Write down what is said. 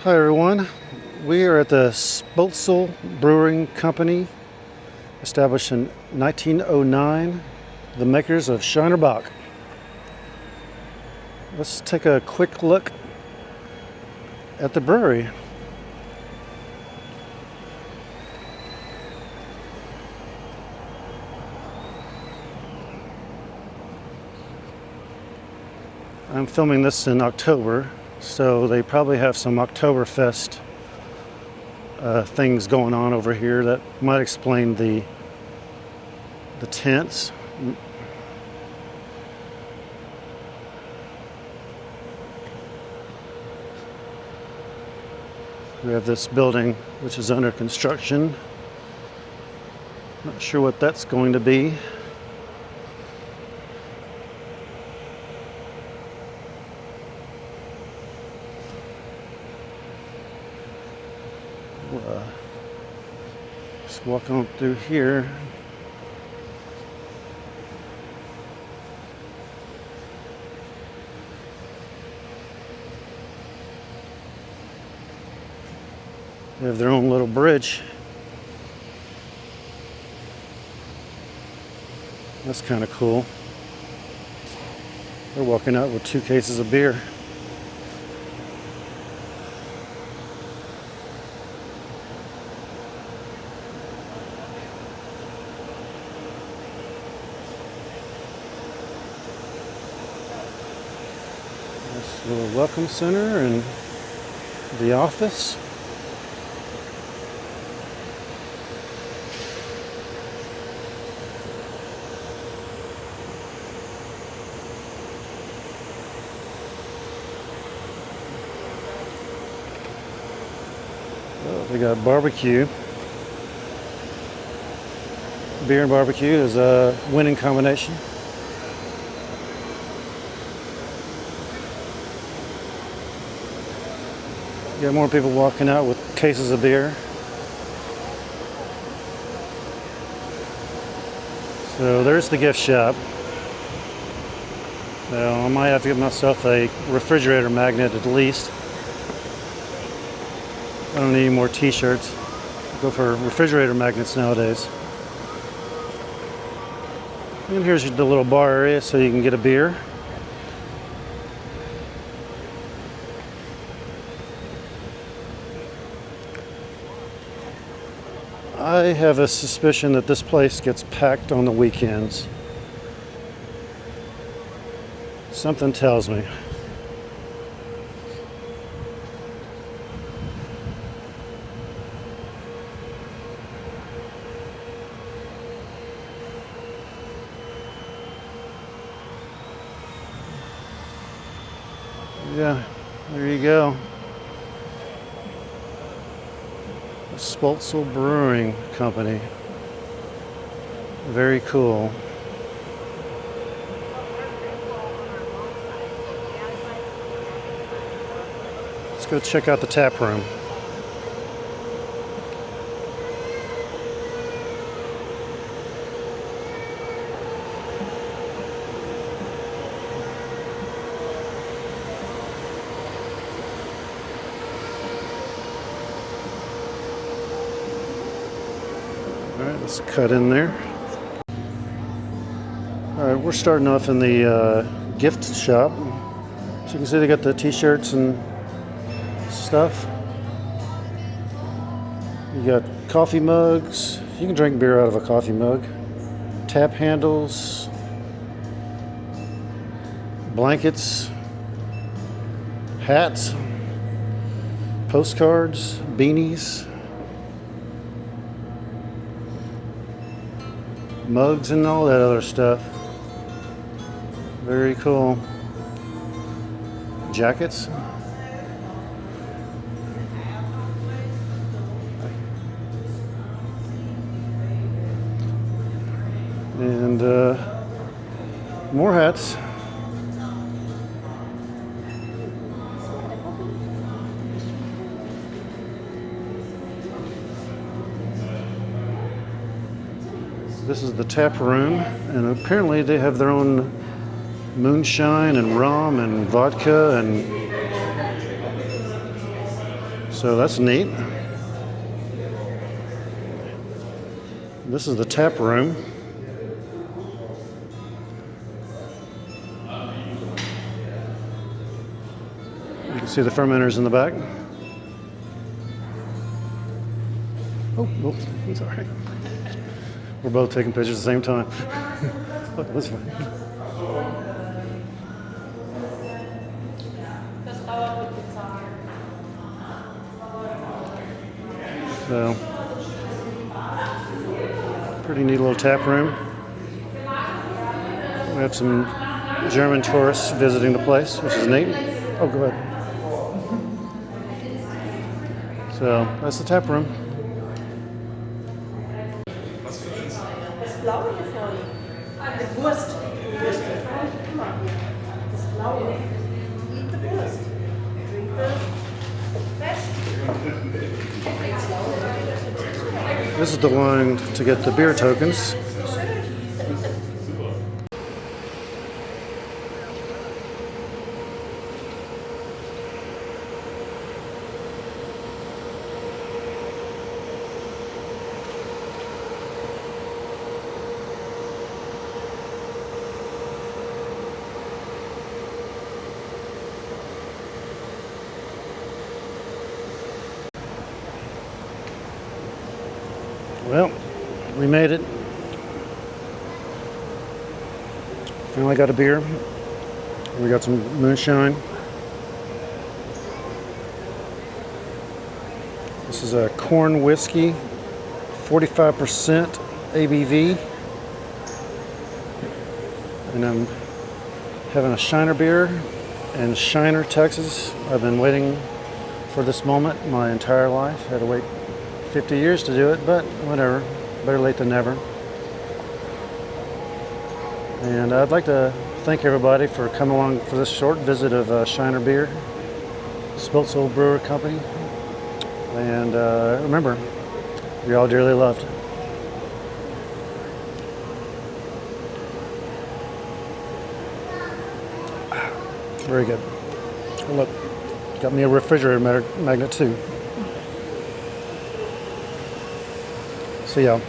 Hi everyone, we are at the Spoetzl Brewing Company, established in 1909, the makers of Shiner Bock. Let's take a quick look at the brewery. I'm filming this in October, so they probably have some Oktoberfest things going on over here that might explain the tents. We have this building which is under construction. Not sure what that's going to be. Just walking on through here. They have their own little bridge. That's kind of cool. They're walking out with 2 cases of beer. This little welcome center and the office. They got barbecue. Beer and barbecue is a winning combination. You got more people walking out with cases of beer. So there's the gift shop. So I might have to get myself a refrigerator magnet at least. I don't need any more t-shirts. Go for refrigerator magnets nowadays. And here's the little bar area so you can get a beer. I have a suspicion that this place gets packed on the weekends. Something tells me. Yeah, there you go. The Spoetzl Brewing Company. Very cool. Let's go check out the tap room. Alright, let's cut in there. Alright, we're starting off in the gift shop. So you can see they got the t-shirts and stuff. You got coffee mugs. You can drink beer out of a coffee mug. Tap handles. Blankets. Hats. Postcards. Beanies. Mugs and all that other stuff. Very cool. Jackets. And more hats. This is the tap room, and apparently they have their own moonshine and rum and vodka and So that's neat. This is the tap room. You can see the fermenters in the back. Oh, oops, it's all right. We're both taking pictures at the same time. Look, that's fine. So, pretty neat little tap room. We have some German tourists visiting the place, which is neat. Oh, go ahead. So, that's the tap room. Das Blaue hier vorne. Die Wurst. Guck mal hier. Das Blaue. Eat the Wurst. Drink the fest. This is the line to get the beer tokens. Well, we made it. Finally got a beer. We got some moonshine. This is a corn whiskey, 45% ABV. And I'm having a Shiner beer in Shiner, Texas. I've been waiting for this moment my entire life. I had to wait 50 years to do it, but whatever. Better late than never. And I'd like to thank everybody for coming along for this short visit of Shiner Beer, Spoetzl Brewery Company. And remember, you're all dearly loved. Very good. Oh, look, got me a refrigerator magnet too. See y'all.